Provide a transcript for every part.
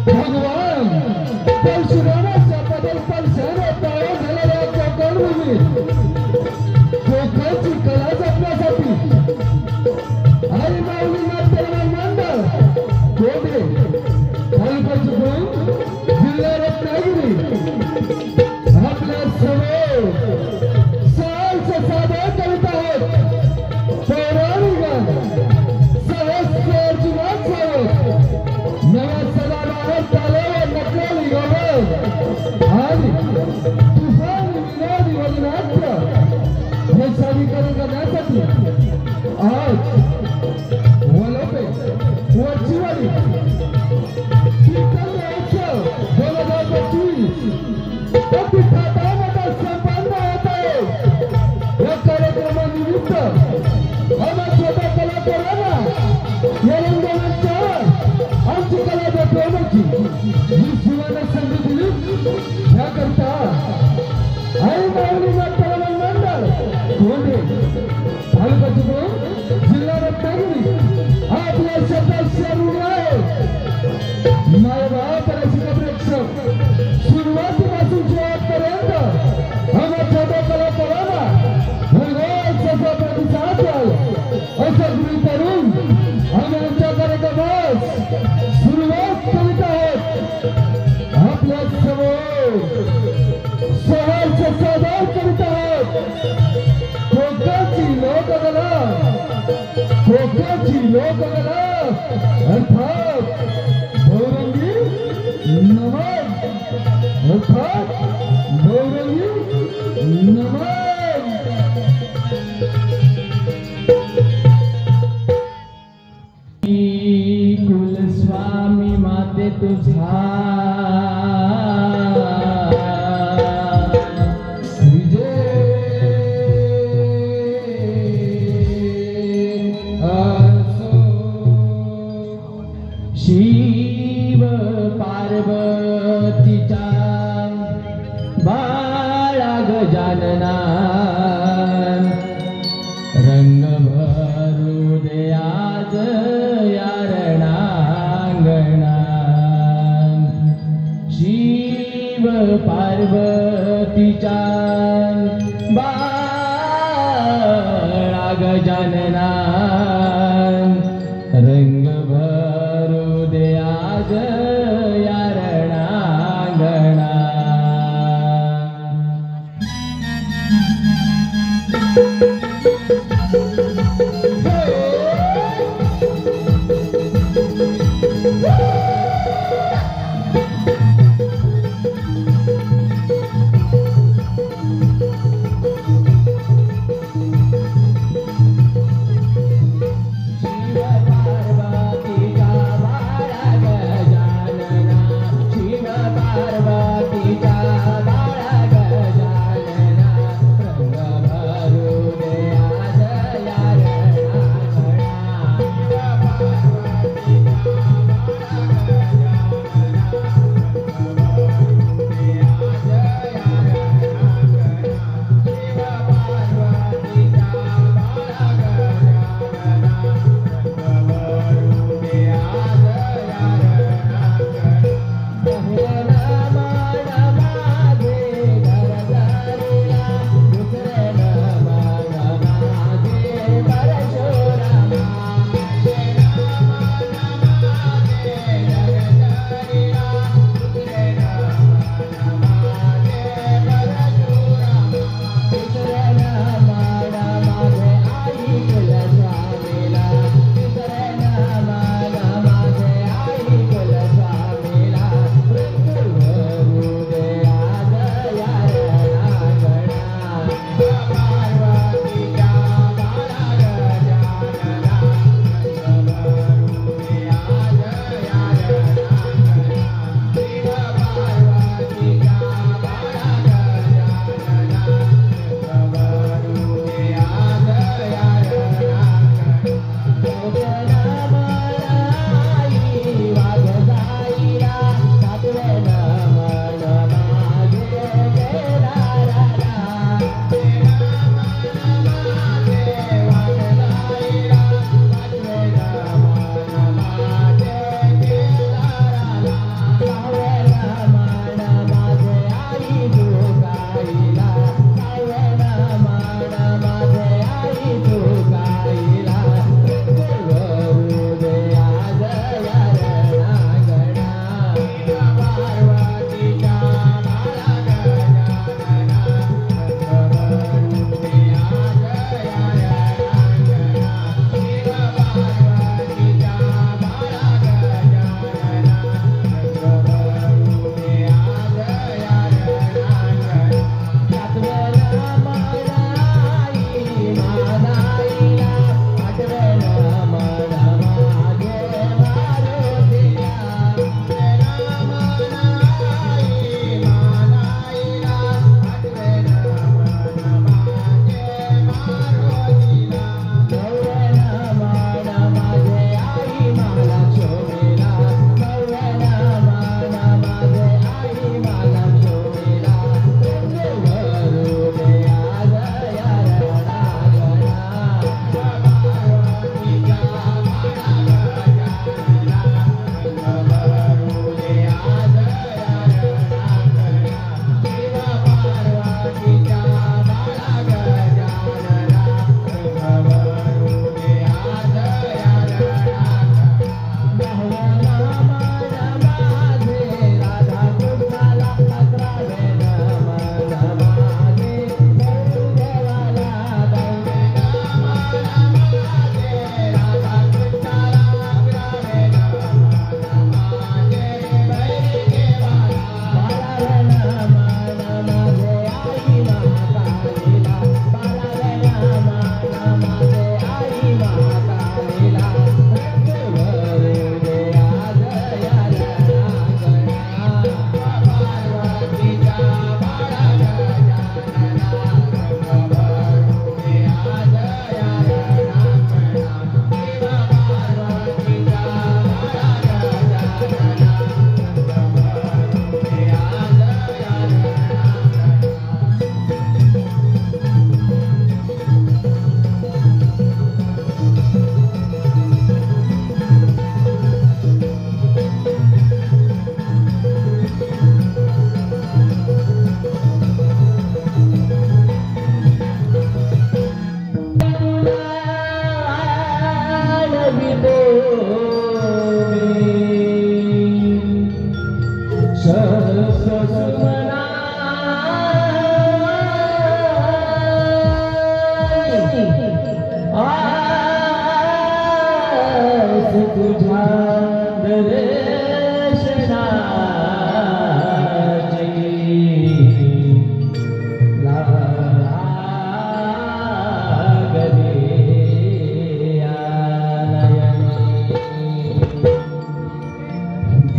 भगवान परशुरामाच्या पदस्पर्शाने तयार झालेल्या कोकणभूमी कोकणची कला जपण्यासाठी आई माऊली नाट्य मंडळ कोठे तालुका जिल्हा रत्नागिरी आपल्या समोर साल सादर करीत आहोत पौराणिक सहस्र अर्जुनात नवा सदाबहार तालेवर नकली गवळ आणि तुफान विनोदी वदनाट्य हे सादरीकरण करण्यासाठी आज वलोपे वरचीवाडी कीर्तन महोत्सव 2025 अति थाटामाटात संपन्न होत आहे। या कार्यक्रमानिमित्त आम्हा छोट्या कलाकारांना या रंगमंचावर आमची कला दाखवण्याची ही सुवर्ण संधी दिली। याकरता आई माऊली नाट्य मंडळ कोंढे तालुका चिपळूण जिल्हा रत्नागिरी आपल्या शब्दात शामिल आहे। मायबाप रसिक प्रेक्षक सुरुवातीपासून शेवटपर्यंत आम्हा छोट्या कलाकारांना भरघोस प्रतिसाद द्याल असं गृहीत धरून आम्ही आमच्या कार्यक्रमास सुरुवात करीत आहोत। आपल्या समोर सहर्ष सादर करीत आहोत कोकणची लोककला अर्थात गौरंगी नमन अर्थात गौरंगी नमन। कुलस्वामी माते तुझा शिव पार्वतीचा बाळा गजानना रंग भरू दे आज या रणांगणा। शिव पार्वतीचा बाळा गजानना रंग भरू दे आज या रणांगणा। शिव पार्वतीचा बाळा गजानना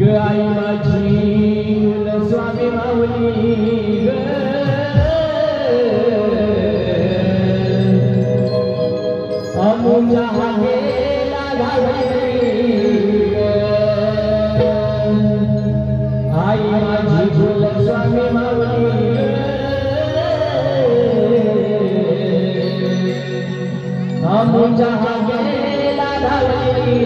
ग आई माझी स्वामी माऊली ग अमुच्या हाकेला घालली आई माझी स्वामी माऊली अमुच्या हाकेला घालली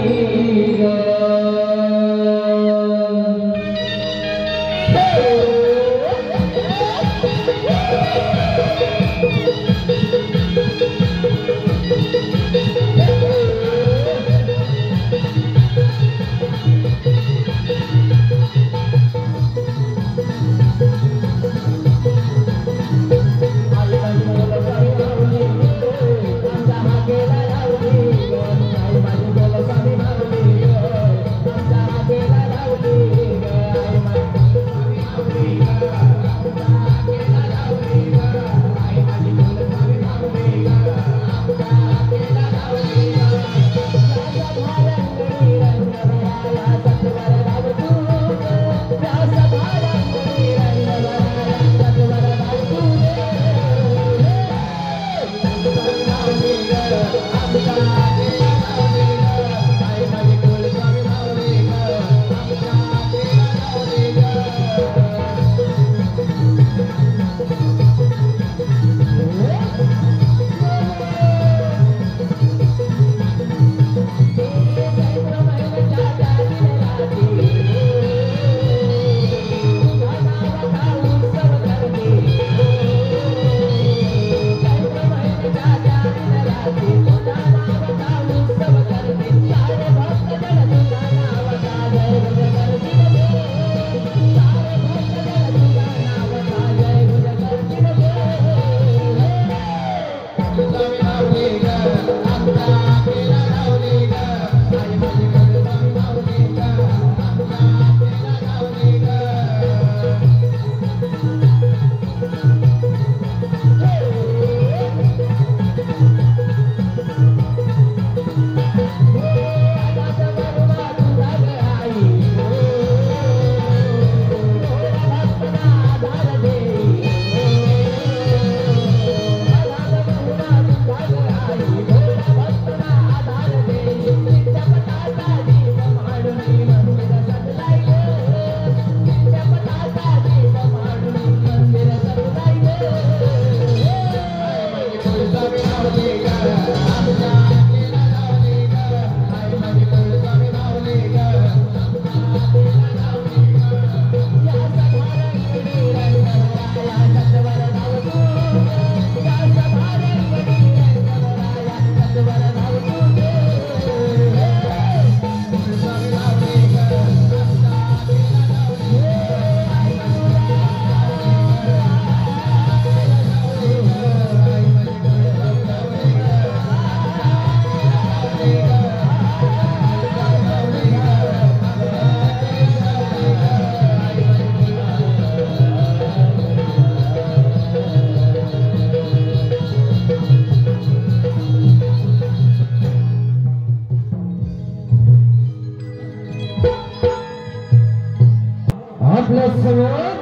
आपल्या समोर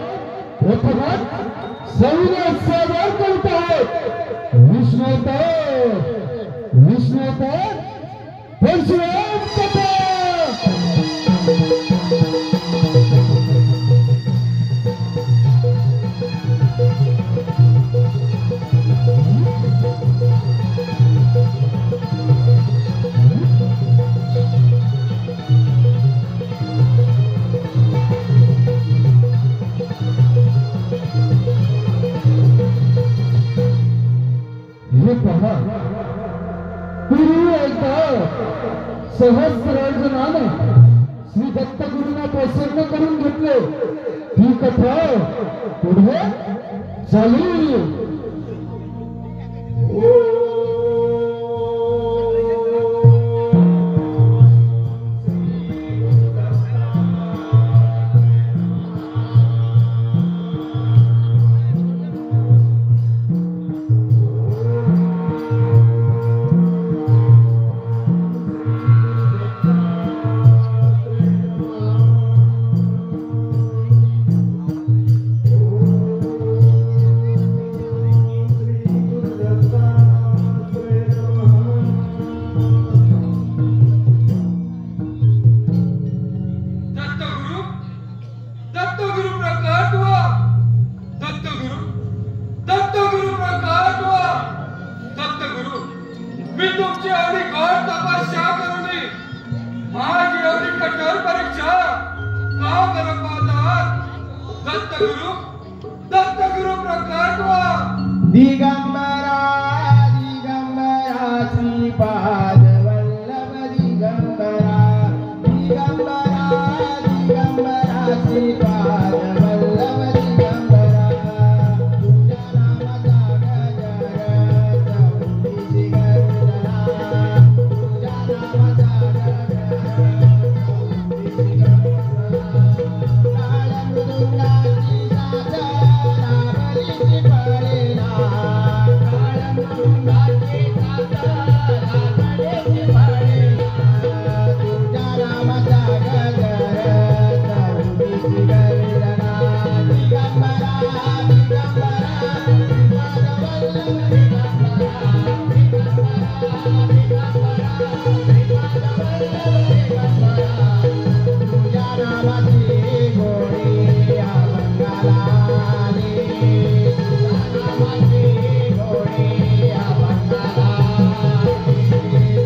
प्रथमच सविनय सादर करत आहेत विष्णुतर परशुराम कथा सहस्रार्जुनाने श्री दत्तगुरूंना प्रसन्न करून घेतले। ही कथा पुढे चालू। दत्तगुरु प्रकट व्हा. दिगंबरा दिगंबरा श्रीपाद वल्लभ दिगंबरा दिगंबरा दिगंबरा श्रीपाद वल्लभ दिगंबरा तुझ्या नामाचा गजर चौंडीची गर्जना तुझ्या नामाचा गजर चौंडीची गर्जना काळ मृदुंगाची साथ राबलीची पळेना काळ मृदुंगाची साथ राबलीची पळेना तुझ्या नामाचा गजर चौंडीची गर्जना दिगंबरा दिगंबरा तुझ्या नामाची गोडी या बंगालाने तुझ्या नामाची गोडी या बंगालाने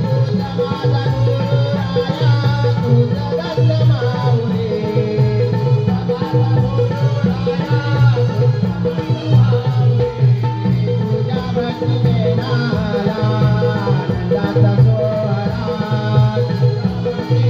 तुझा माझा गुरुराया तुझं दत्त माऊली तुझा माझा गुरुराया तुझं दत्त माऊली तुझ्या भक्ती देणारा आनंदाचा सोहळा तुझ्या भक्ती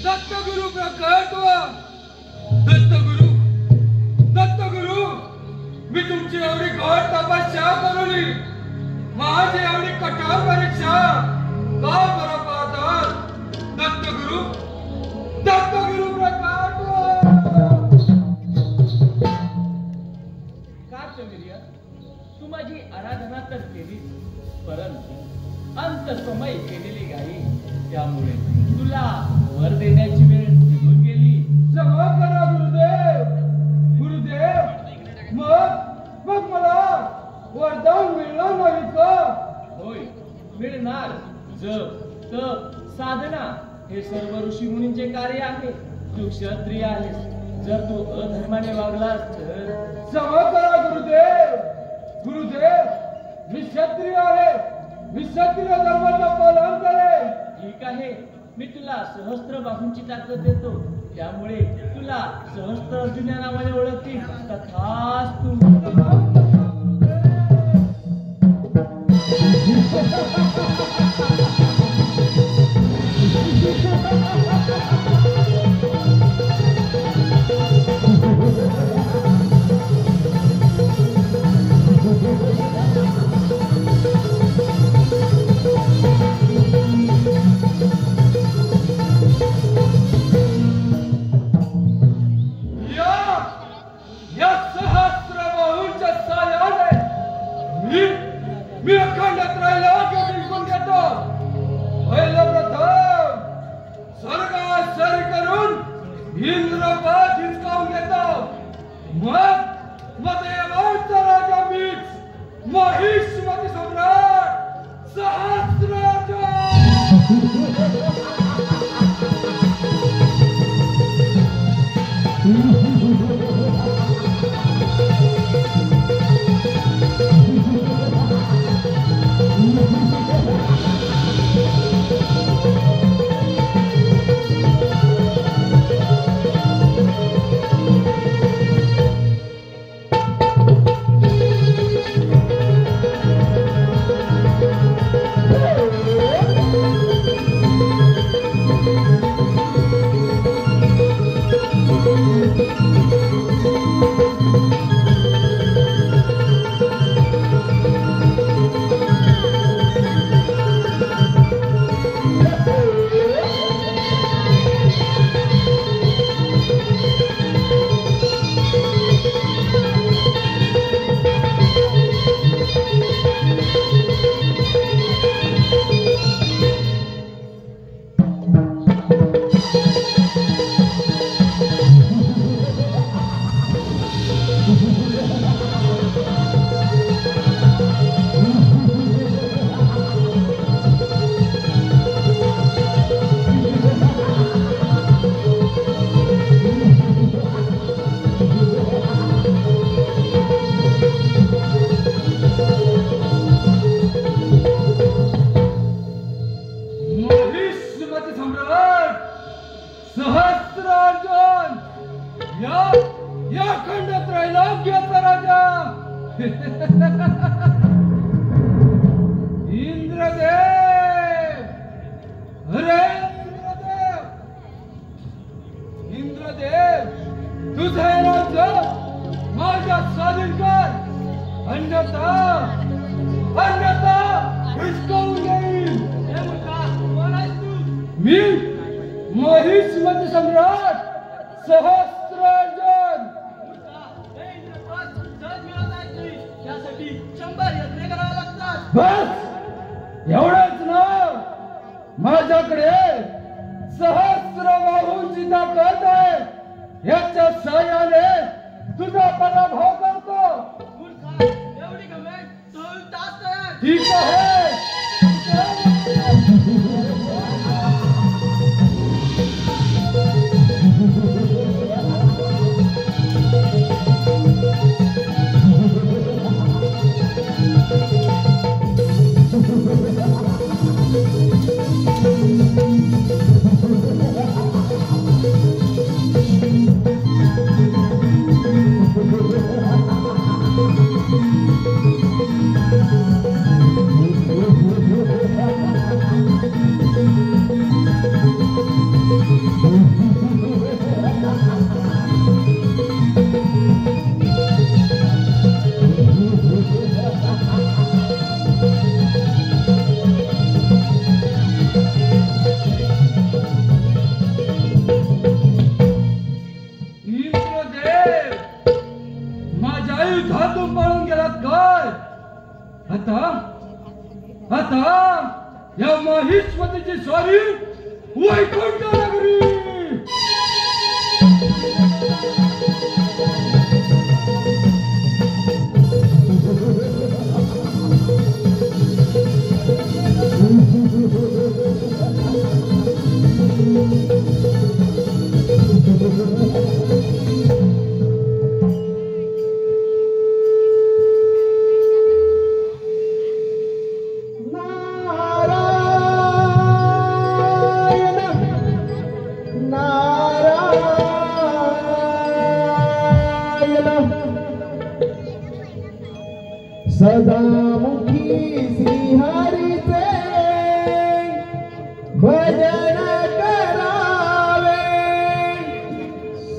दत्तगुरु प्रकट व्हा. दत्तगुरु मी तुमची एवढी घोर तपस्या करूली माझी एवढी कठोर परीक्षा का बरं पाहतात. दत्तगुरु प्रकट व्हा. का चमेलिया तू माझी आराधना तर केलीच परंतु अंतसमय केलेली गाई त्यामुळे तुला वर देण्याची वेळ निघून गेली. क्षमा करा गुरुदेव. मग मला वरदान मिळणार नाही का. होय मिळणार. जप तप साधना हे सर्व ऋषी मुनींचे कार्य आहे. तू क्षत्रिय आहेस. जर तू अधर्माने वागलास तर क्षमा करा गुरुदेव. मी क्षत्रिय आहे. मी क्षत्रिय धर्माचं पालन करेन. ठीक आहे मी तुला सहस्त्र बाहूंची ताकद देतो त्यामुळे तुला सहस्त्र अर्जुन या नावाने ओळखतील. तथास्तु. या सहस्त्रबाहूंच्या साह्याने मी अखंड त्रैलोक्य जिंकून घेतो. पहिलं प्रथम स्वर्गात सर करून इंद्रपद हिसकावून घेतो. मग देवांचा राजा मीच महिष्मती सम्राट सहस्रार्जुन. इंद्रदेव, अरे इंद्रदेव, इंद्रदेव, तुझे राज्य माझ्या स्वाधीन कर, अन्यथा हिसकावून घेईल. मी महिष्मती सम्राट सहस्रार्जुन. त्यासाठी 100 यज्ञ करावे लागतात. बस एवढंच ना, माझ्याकडे सहस्र बाहूंची ताकद आहे. याच्या साह्याने तुझा पराभव करतो. एवढी घमेंड चोळतात तयार. ठीक आहे. आता या महिष्मतीची स्वारी वैकुंठ नगरी. सदामुखी श्रीहरीचे भजन करावे.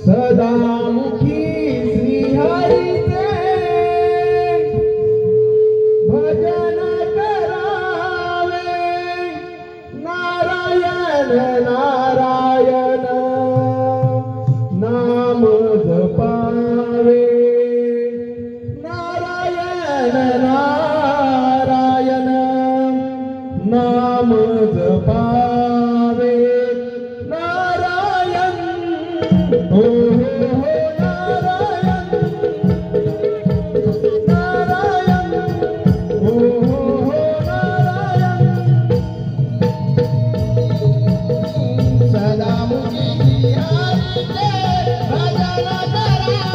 सदामुखी श्रीहरीचे भजन करावे. नारायण नारायण नाम जपावे. नारायण नाम जपावे. नारायण हो नारायण. नारायण हो नारायण. सदामुखी श्रीहरीचे भजन करावे.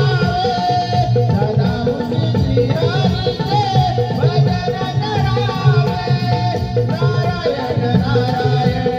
सदामुखी श्रीहरीचे भजन करावे. नारायण नारायण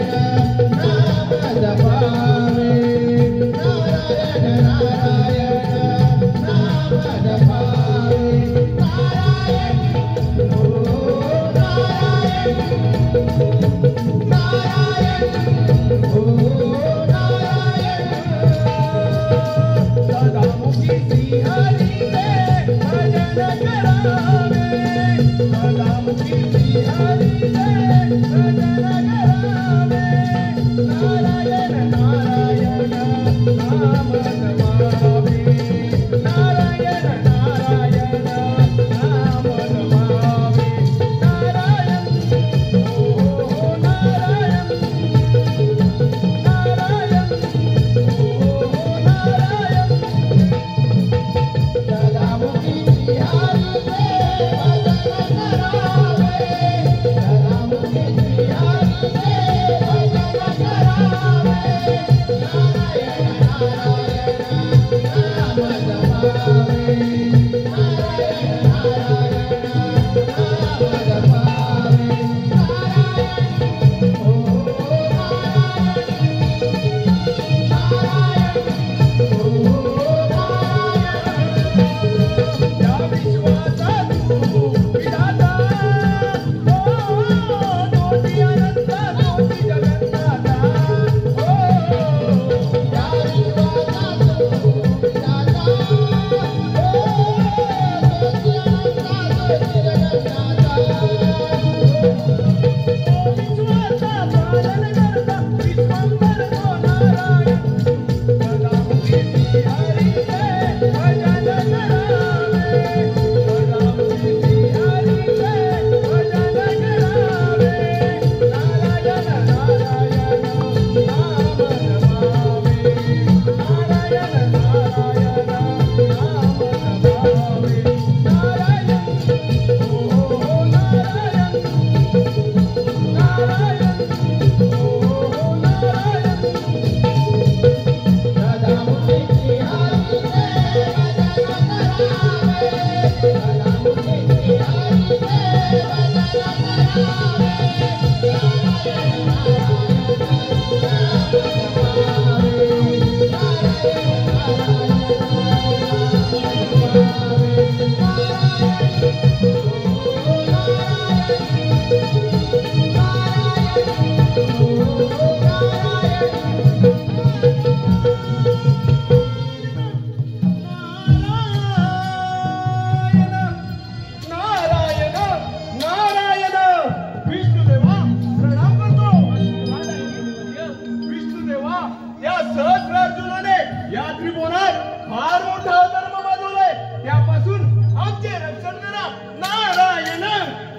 आमचे रक्षण करा नारायण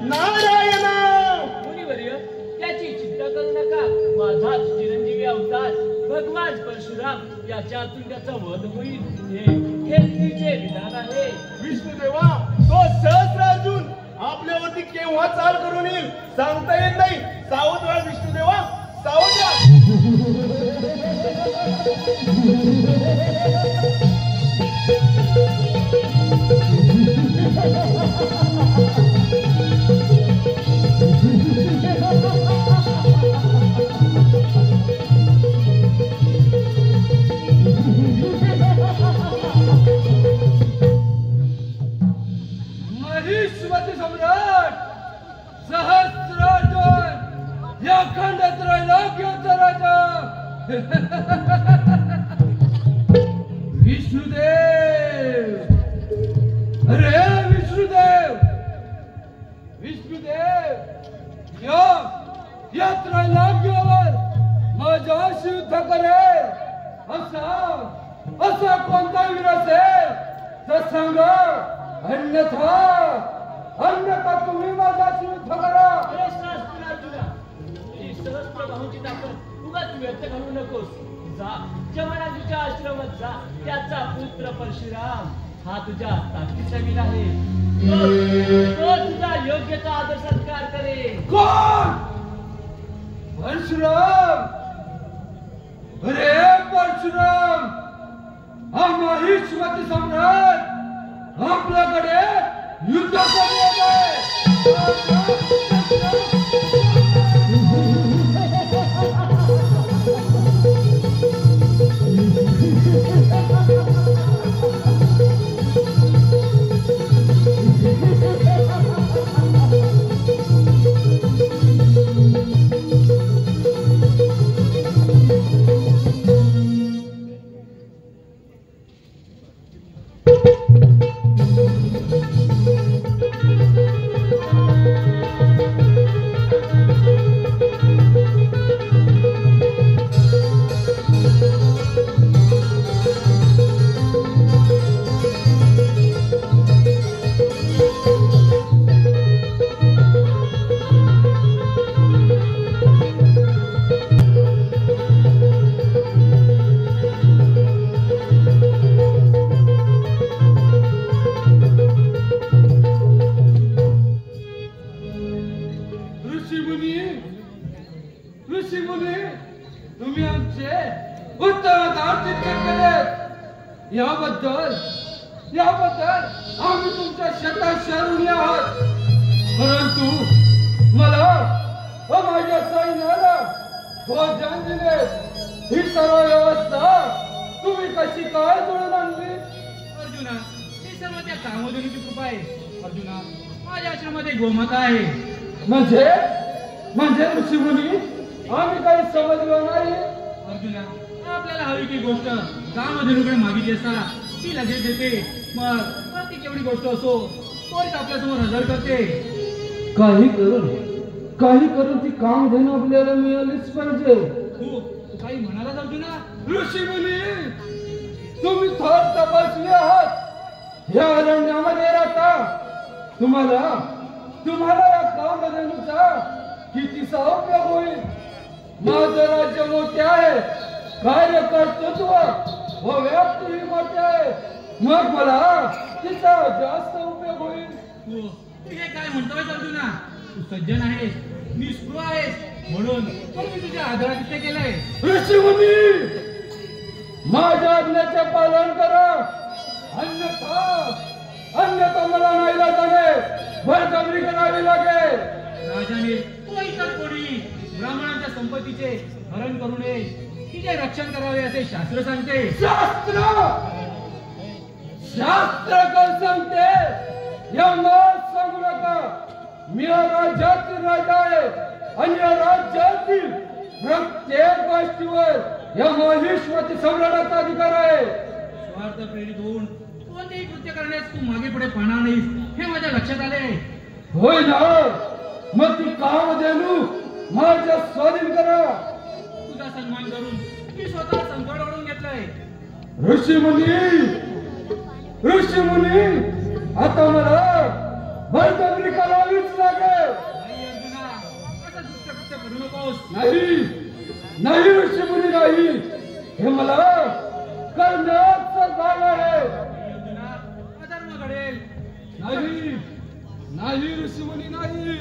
नारायण. मुनिवर्य त्याची चिंता करू नका. माझाच चिरंजीवी अवतार भगवान परशुराम याच्यातून त्याचा वध होईल हे तिचे विधान आहे. विष्णुदेवा तो सहस्र अर्जुन आपल्यावरती केव्हा चाल करून येईल सांगता येत नाही. सावध राहा विष्णुदेवा सावध राहा. महिष्मती सम्राट सहस्रार्जुन या खंडात त्रैलोक्याचा राजा विष्णुदेव. अरे विष्णुदेव विष्णुदेव या त्रैलोक्यावर माझ्याशी युद्ध करेल असा कोणता वीर असेल तर सांगा. अन्यथा तुम्ही माझ्याशी युद्ध करा. अरे शास्त्रार्जुना, ही सहस्त्रबाहूची ताकद उगाच व्यक्त करू नकोस. जा जमराजूच्या आश्रमात जा. त्याचा पुत्र परशुराम हा तुझ्या ताकदीचा वीर आहे. तो तुझा योग्य तो आदर सत्कार करेल. कोण? परशुराम. अरे परशुराम हा महिष्मती सम्राट आपल्याकडे युद्ध करण्यात आहे. ऋषीमुनी तुम्ही आमचे उत्तम आतिथ्य केले याबद्दल आम्ही तुमच्या शताशय ऋणी आहोत. परंतु मला व माझ्या सैन्याला भोजन दिले ही सर्व व्यवस्था तुम्ही कशी काय जुळून आणली? अर्जुना, हे सर्व त्या कामधेनूची कृपा आहे. अर्जुना, माझ्या आश्रमामध्ये गोमाता आहे. म्हणजे ऋषीमुनी आम्ही काही समजलो नाही. अर्जुना, आपल्याला हवी ती गोष्ट कामधेनूकडे मागितली असता ती लगेच देते. मग प्रत्येक एवढी गोष्ट असो त्वरित आपल्यासमोर हजर करते. काही करून ती कामधेनू आपल्याला मिळालीच पाहिजे. तू काही म्हणालास अर्जुना? ऋषीमुनी तुम्ही थोर तपासले आहात. या अरण्यामध्ये राहता तुम्हाला या कामधेनूचा कितीसा उपयोग होईल? माझं राज्य मोठे आहे, कार्यकर्तृत्व व व्याप्ती मोठे आहे. मग मला तिचा जास्त उपयोग होईल. तू हे काय म्हणतोय अर्जुना? तू सज्जन आहेस, निष्ठुर आहेस, म्हणून मी तुझ्या आदरातिथ्य केलंय. ऋषीमुनी माझ्या आज्ञेचे पालन करा. अन्यथा मला नाईलाजाने बळजबरी करावी लागेल. राजाने व इतर कोणी ब्राह्मणांच्या संपत्तीचे हरण करू नये, तिचे रक्षण करावे असे शास्त्र सांगते. शास्त्र काय सांगते या मत सांगू नका. मी या राज्यातील राजा आहे आणि या राज्यातील प्रत्येक गोष्टीवर या महिष्मती सम्राटाचा अधिकार आहे. स्वार्थ प्रेरित होऊन कोणतेही कृत्य करण्यास तू मागे पुढे पाहणार नाहीस हे माझ्या लक्षात आले. होय ना, मग ती कामधेनू माझ्या स्वाधीन करा. तुझा सन्मान करून मी स्वतः संकट ओढून घेतलंय. ऋषीमुनी आता मला नाही नाही ऋषीमुनी नाही, हे मला करण्याचं भाग आहे. अधर्म घडेल. नाही नाही ऋषीमुनी नाही.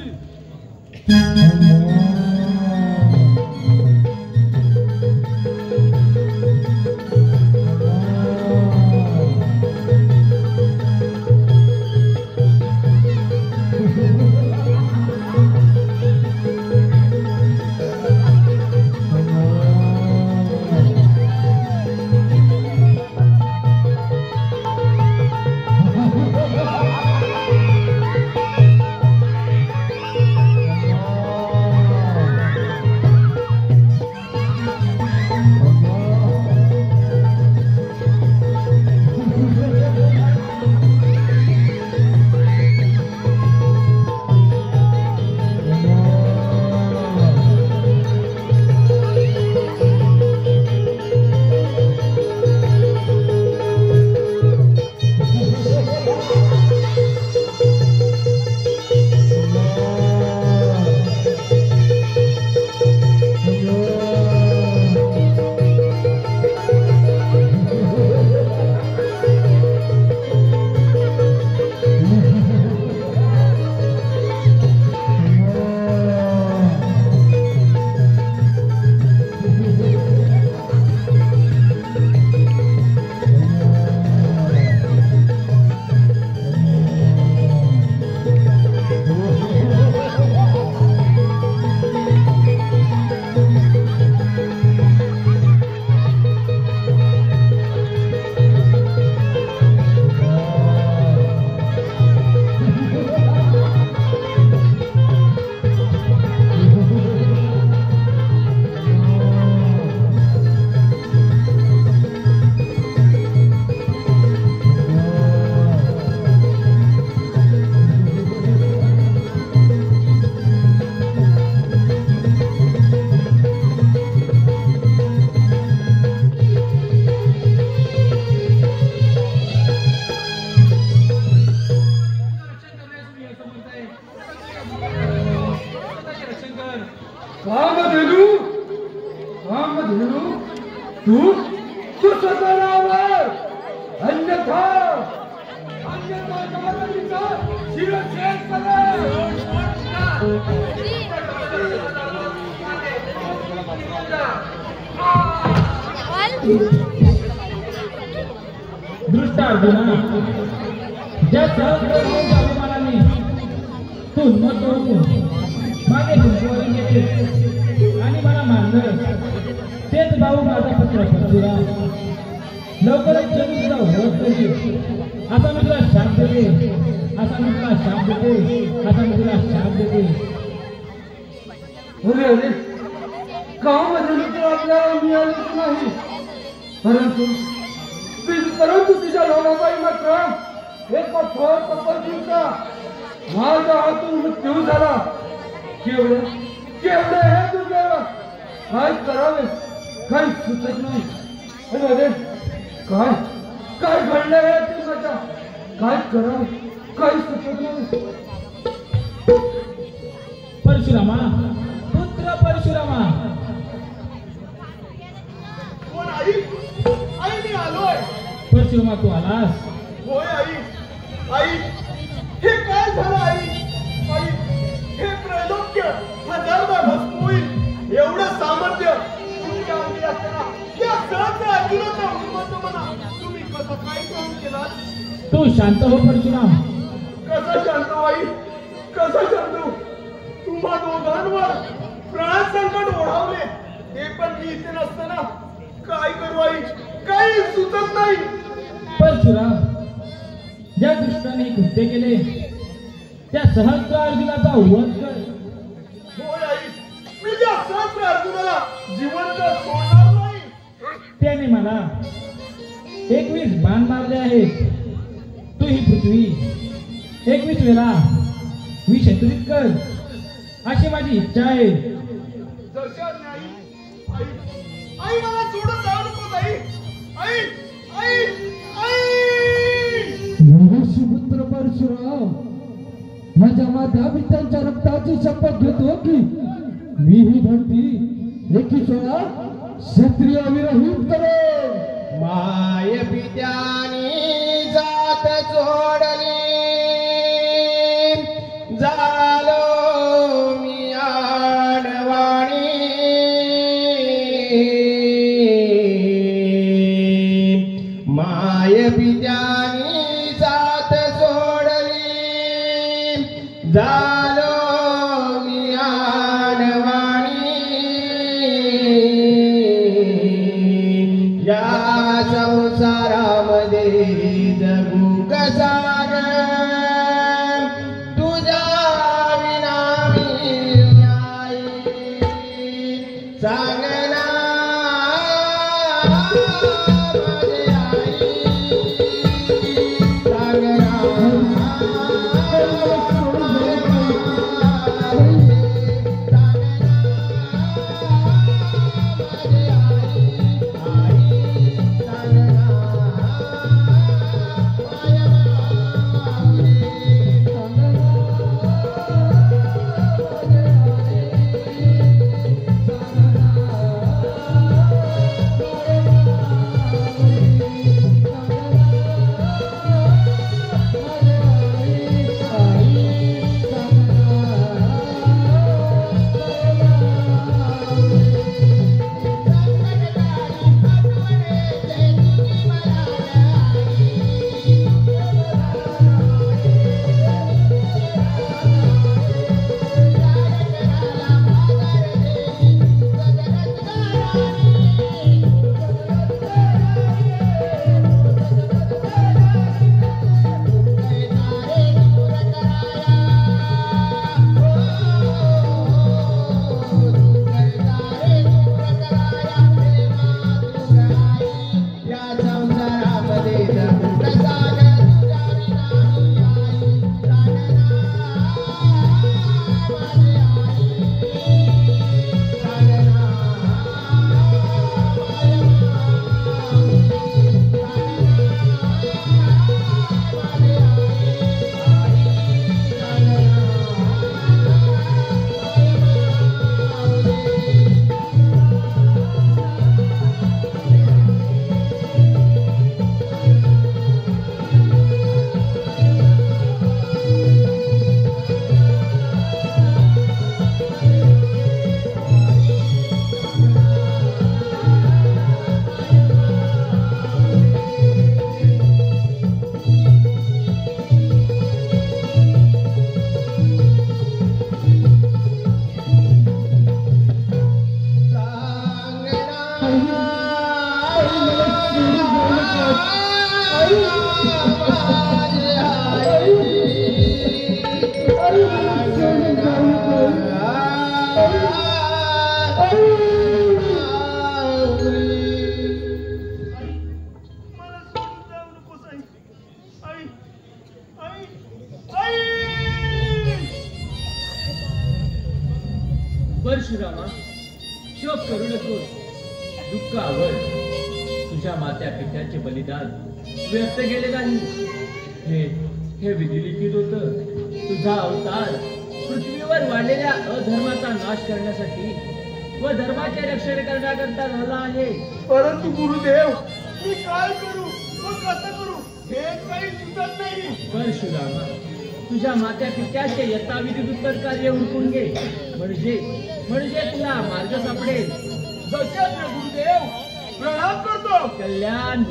तू स्वतःवर अन्यथा जमादारीचा शिरच्छेद दृष्टा अर्जुना, ज्या सहस्राच्या अभिमानाने तू मागे गुंतवून घेतले आणि मला मारलं, तेच भाऊ माझा पुत्र परशुराम लवकरच जन्म तुझा वध करेल. असा मी तुला शाप देते, असा मी तुला शाप देते, असा मी तुला शाप देते. अरे अरे, गावामध्ये मित्र आपल्याला मिळालेच नाही, परंतु तुझ्या लोकांबाई मात्र एक कठोर तपस्वीचा माझ्या हातून मृत्यू झाला. केवढे केवढे हे दुर्दैव, काय करावे काही सुचत नाही. अरे काय काय घडले हे तुझ्या, काय करावे काही सुचत नाही. परशुरामा, पुत्र परशुरामा. कोण आई? आई मी आलोय. परशुरामा तू आलास? होय आई. आई हे काय झालं आई? आई हे त्रैलोक्य हजारदा भस्म होईल एवढं सामर्थ्य तुमच्या अंगी असताना या सहस्र अर्जुनाचा हुकमाचं म्हणा तुम्ही कसं काय काम केलात? तू शांत हो परशुराम. कसं शांत हो आई? कसं शांत हो? तुम्हा दोघांवर प्राण संकट ओढावले ते पण मी इथे नसताना काय करू आई? काही सुचत नाही. परशुराम, ज्या कृष्णाने कृत्य केले त्या सहस्र अर्जुनाचा वध कर. होय आई, मी त्या सहस्र अर्जुनाला जिवंत सोडणार नाही. त्याने मला 21 बाण मारले आहेत. तू ही पृथ्वी 21 वेळा विषंतुरित कर अशी माझी इच्छा आहे. जशा नाही आई. आई मला सोडून जाऊ नकोस आई. आई आई आई. पुत्र परशुराम, माझ्या माता पित्यांच्या रक्ताची शपथ घेतो की मी ही धरती एकी क्षणात क्षत्रिय विरहित करेन. माय पित्यानी जात सोडली झालो मी आडवाणी. माय पित्यानी जात सोडली झालो मी आडवाणी. या संसारामध्ये जगू कसा ग तुझ्या विना मी आई. सांग ना माझी आई, सांग ना परशुरामा, शोक करू नकोस, दुःख आवड. तुझ्या मात्या पित्याचे बलिदान व्यर्थ गेले नाही. हे विधिलिखित होतं. तुझा अवतार पृथ्वीवर वाढलेल्या अधर्माचा नाश करण्यासाठी व धर्माचे रक्षण करण्याकरता झाला आहे. परंतु गुरुदेव, मी काय करू व कसं करू हे काही सुचत नाही. परशुरामा, तुझ्या मात्या पित्याचे यथाविधी उत्तर कार्य उरकून घे, म्हणजे तुला मार्ग सापडेल. सत्याग्रह गुरुदेव, प्रणाम करतो. कल्याण.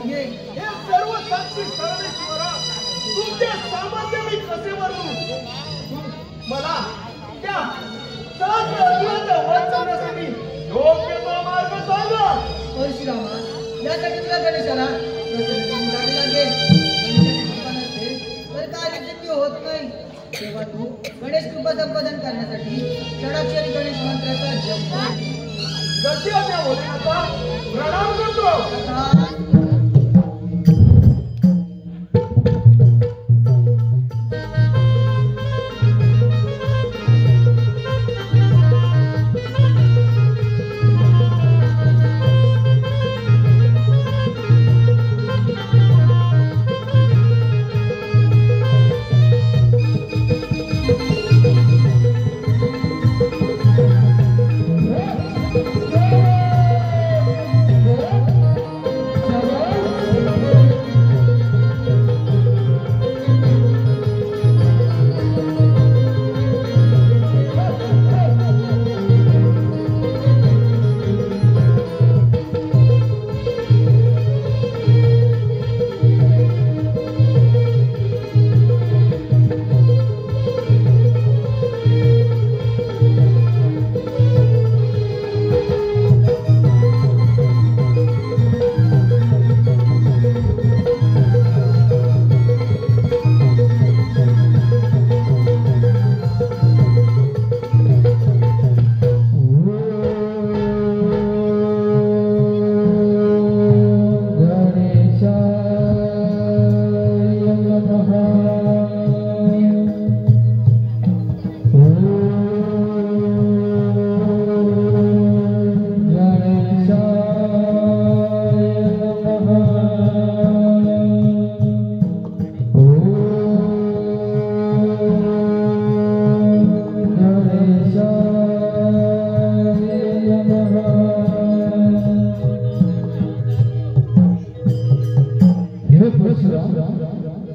हे सर्व साक्षी सर्वेश्वरा, तुमचे सामर्थ्य मी कसे वर्णू? मला त्या सहस्र अर्जुनाचा वध करण्यासाठी योग्य तो मार्ग सांगा. परशुरामा, यासाठी तुला गणेशाला प्रसन्न जावे लागेल. गणेशाची कृपा नसते तर कार्य सिद्धी होत नाही. तेव्हा तू गणेश कृपा संपादन करण्यासाठी षडाक्षरी गणेश मंत्राचा जप कर. जशी आज्ञा होते आता प्रणाम करतो. आता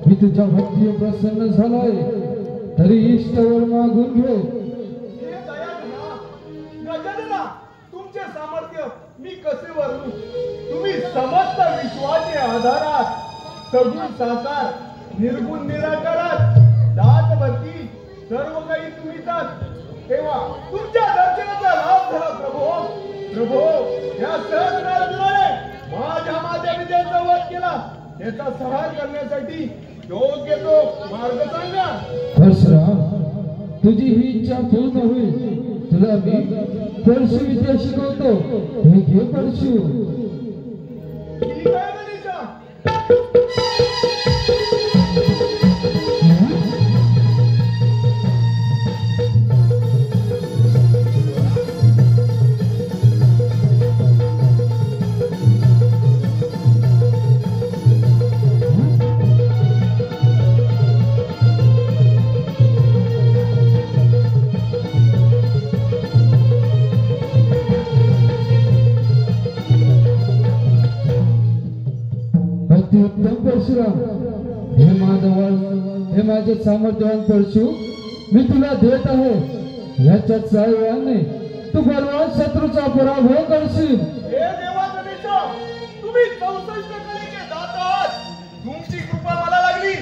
मी तुझ्या भक्तीवर प्रसन्न झालोय, तरी इष्टवर मागून घे. हे दयाळू गजानना, तुमचे सामर्थ्य मी कसे वर्णू? तुम्ही समस्त विश्वाचे आधारात, सगुण साकार, निर्गुण निराकारात, दातवती सर्व काही तुम्हीच आहात. तेव्हा तुमच्या दर्शनाचा लाभ झाला प्रभो. प्रभो, या सहस्रार्जुनाने माझ्या विजयाचा वध केला. त्याचा सहार करण्यासाठी योग्य तो मार्ग सांगा. परशुराम, तुझी ही इच्छा पूर्ण होईल. तुला मी परशु विद्या शिकवतो. हे घे परशु. ठीक आहे गणेशा. उत्तम परशुराम, हे माझे सामर्थ्यवान परशु मी तुला देत आहे. याच्या साह्याने तू बलवान शत्रूचा पराभव करशील. हे देवा गणेशा, तुम्ही 64 कलेचे दाता आहात. तुमची कृपा मला लागली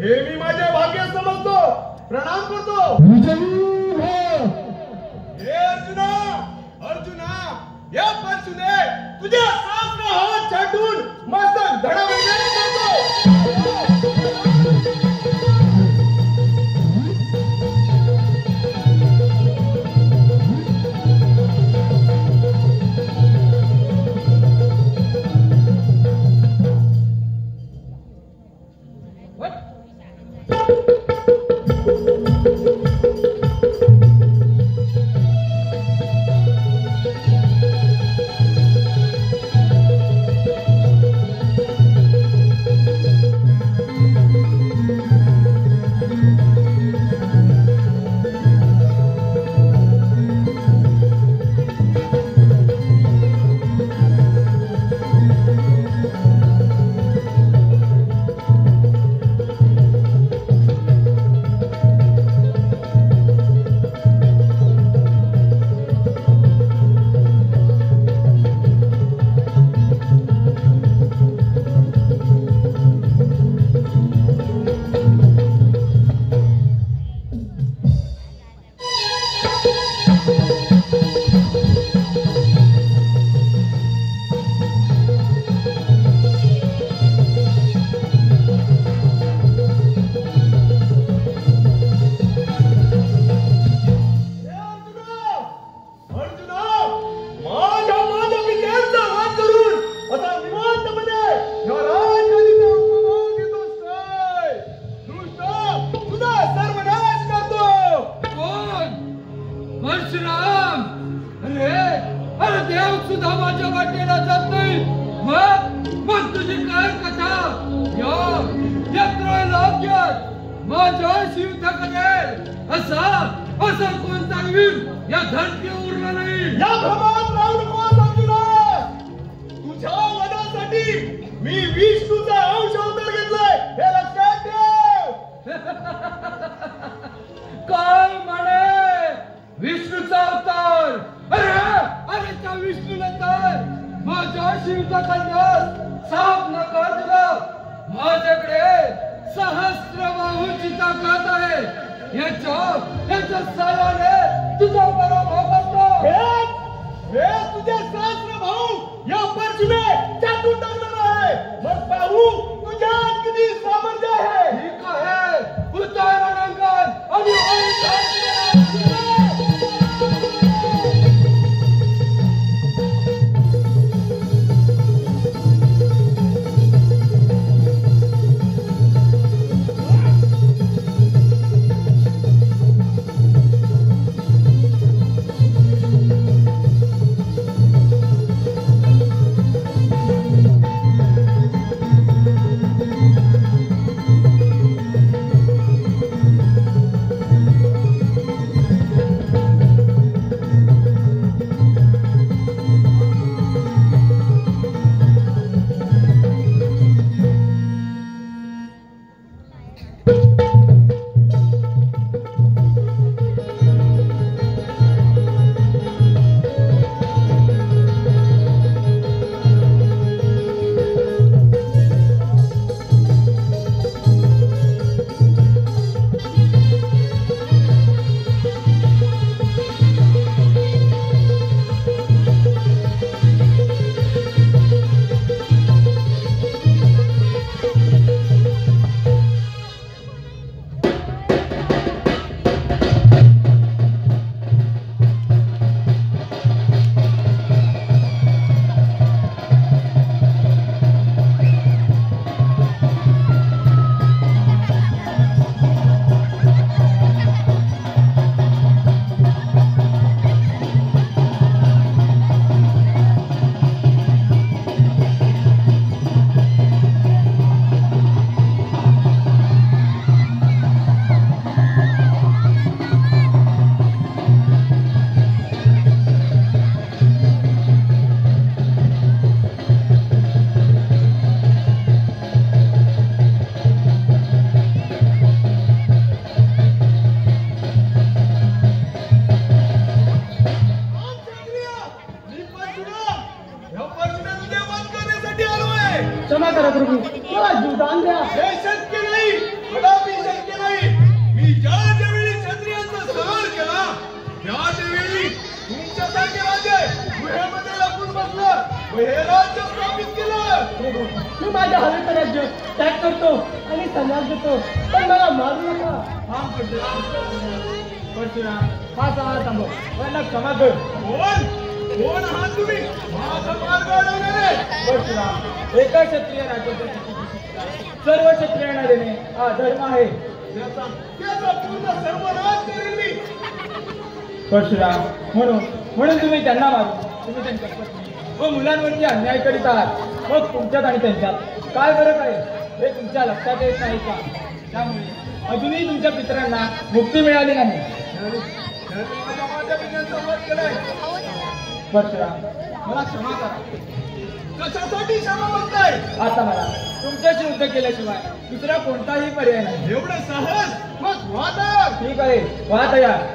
हे मी माझे भाग्य समजतो. प्रणाम करतो. विजयी हो. हे अर्जुना, या परशुने तुझ्या सहस्र हात छाटून मस्तक धडावण्याने करतो. केला जात नाही, मग तुझी काय कथा? या त्रैलोक्यात माझ्या शिवथाकडे असा कोणता वीर या धरतीवर उरला नाही. या भ्रमात राहू नकोस अर्जुना. तुझ्या वधासाठी मी विष्णूचा अंश अवतार घेतलाय, हे लक्षात ठेव. काय म्हणे विष्णूचा अवतार? अरे त्या विष्णूला तर माझ्या शिवथाकडे साप नका दिला. माझ्याकडे सहस्त्रबाहूची ताकद आहे. याच्या साह्याने तुझा पराभव करतो. हे तुझे सहस्र भाऊ या परशुने चाटून टाकणार आहे. मग पाहू तुझ्या किती सामर्थ्य आहे. ठीक आहे, उतारणांकन आणि क्षमा करा प्रभू, मला जीवदान द्या. हे शक्य नाही, कदापि शक्य नाही. मी ज्या वेळी क्षत्रियांचा संहार केला त्यावेळी तुमच्यासारखे राजे गुहेमध्ये लपून बसलं व हे राज्य स्थापित केलं. मी माझ्या हवेचं राज्य त्याग करतो आणि संन्यास देतो, पण मला मारू नका. परशुराम हा संहार थांबव, मला क्षमा कर. कोण आहात तुम्ही माझा मार्ग अडवणारे? परशुराम, एका क्षत्रिय राज्याच्या सर्व क्षत्रियांना देणे हा धर्म आहे. त्याचा पूर्ण सर्वनाश करेन मी. परशुराम, म्हणून तुम्ही त्यांना मारू, तुम्ही त्यांच्या पत्नी व मुलांवरती अन्याय करीत आहात. मग तुमच्यात आणि त्यांच्यात काय फरक आहे हे तुमच्या लक्षात येत नाही का? त्यामुळे अजूनही तुमच्या पितरांना मुक्ती मिळाली नाही. माझ्या पित्यांचा वध केलाय. परशुराम, मला क्षमा करा. कशासाठी क्षमा मागताय? आता मला तुमच्याशी युद्ध केल्याशिवाय दुसरा कोणताही पर्याय नाही. एवढं सहज? मग वादा. ठीक आहे, व्हा तयार.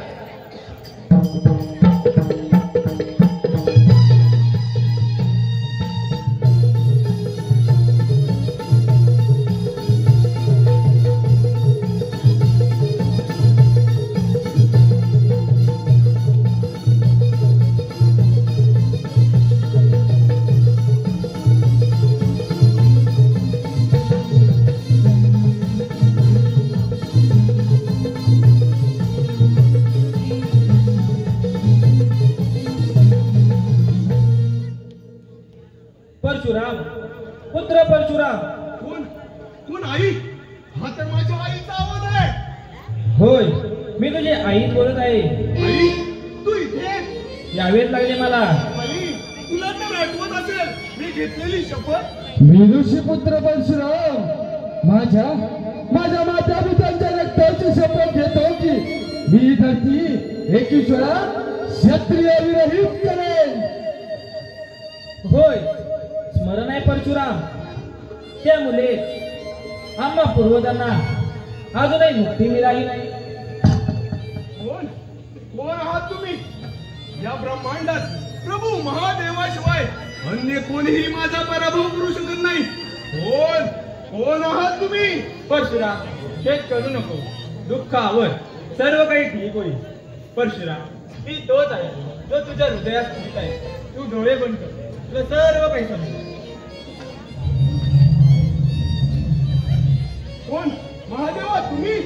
परशुराम, पुत्र परशुराम. कोण आई? हा तर माझ्या आईचा आवाज आहे. होय, मी तुझी आई बोलत आहे. आई, तू इथे? यावेच लागले मला. आई, तुला तर आठवत नसेल मी घेतलेली शपथ? विदुषी पुत्र परशुराम, माझ्या माता पित्यांच्या रक्ताची शपथ घेतो की मी धरती एकेश्वरा क्षत्रिय विरहित करेन. होय, स्मरण आहे परशुराम. त्या मुले आम्हा पूर्वजांना अजूनही मुक्ती मिळाली नाही. कोण आहात तुम्ही? या ब्रह्मांडात प्रभू महादेवाशिवाय अन्य कोणीही माझा पराभव करू शकत नाही. कोण आहात तुम्ही? परशुराम, शेत करू नको. दुःखावर सर्व काही ठीक होईल. परशुराम, मी तोच आहे जो तुझ्या हृदयात स्थित आहे. तू डोळे बंद कर, तुला सर्व काही समजेल. कोण? महादेवा तुम्ही?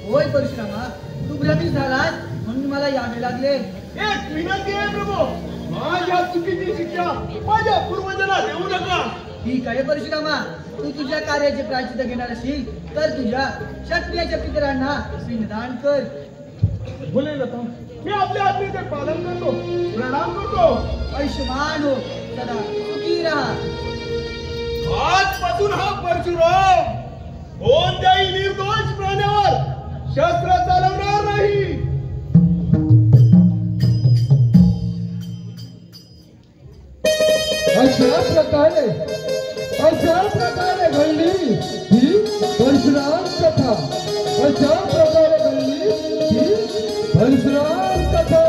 होय परशुरामा, तू भ्रमित झालास म्हणून मला यावे लागले. एक विनंती आहे प्रभू, माझ्या चुकीची शिक्षा माझ्या पूर्वजांना देऊ नका. ठीक आहे परशुरामा, तू तुझ्या कार्याचे प्रायश्चित्त घेणार असेल तर तुझ्या क्षत्रियाच्या पितरांना पिंडदान कर. बोले जातो मी आपल्या आज्ञेचे पालन करतो, प्रणाम करतो. आयुष्यमान हो, सदा सुखी राहा. आजपासून हा परशुराम कोणत्याही निर्दोष प्राण्यावर शस्त्र चालवणार नाही. अशा प्रकारे घडली ही परशुराम कथा. अशा प्रकारे घडली ही परशुराम कथा.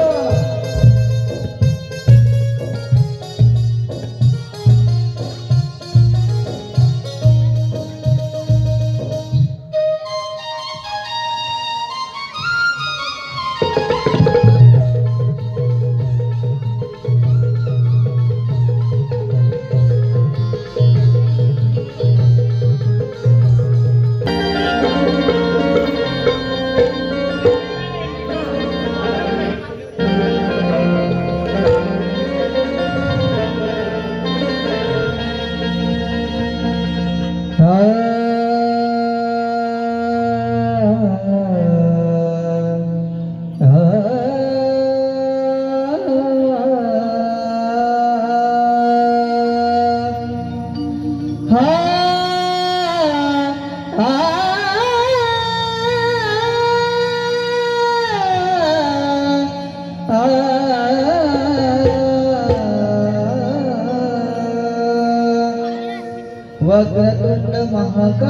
वक्रतुंड महाकाय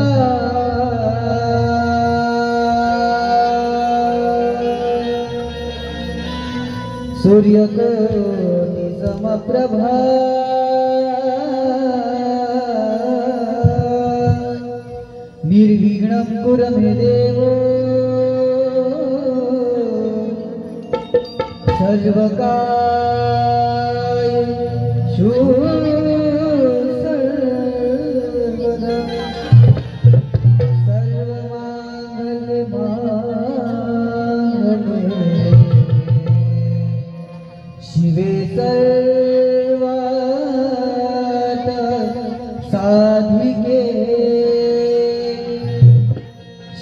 सूर्यकोटि समप्रभा निर्विघ्नं कुरु मे देव सर्वकार्येषु शिवे सर्वार्थ साधिके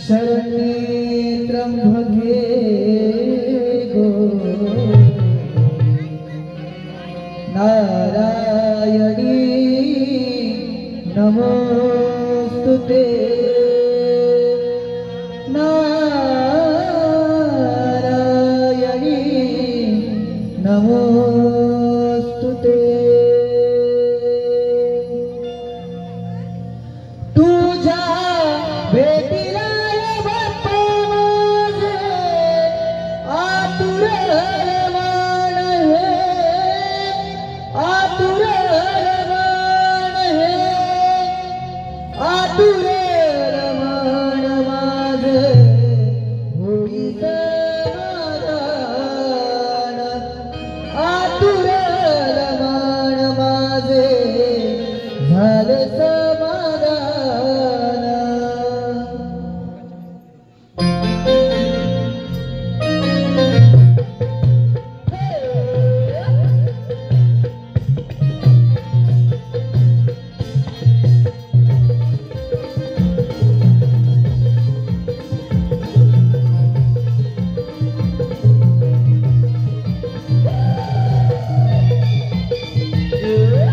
शरण्ये त्र्यंबके गौरी नारायणी नमोस्तुते. नारायणी नमोस्तुते. तुझ्या भेटीला बाप्पा माझे आतुर मान हे, आतुर मान हे, आतुर मान माझे होई समाधान. आतुर मान माझे झाले समाधान. Yeah.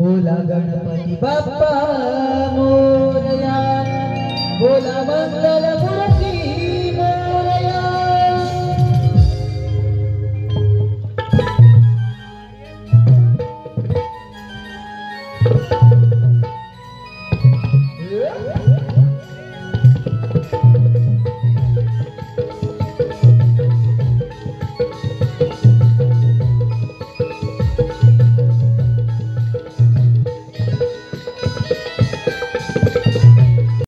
बोला गणपती बाप्पा मोरया, बोला मंगल मूर्ती मोरया.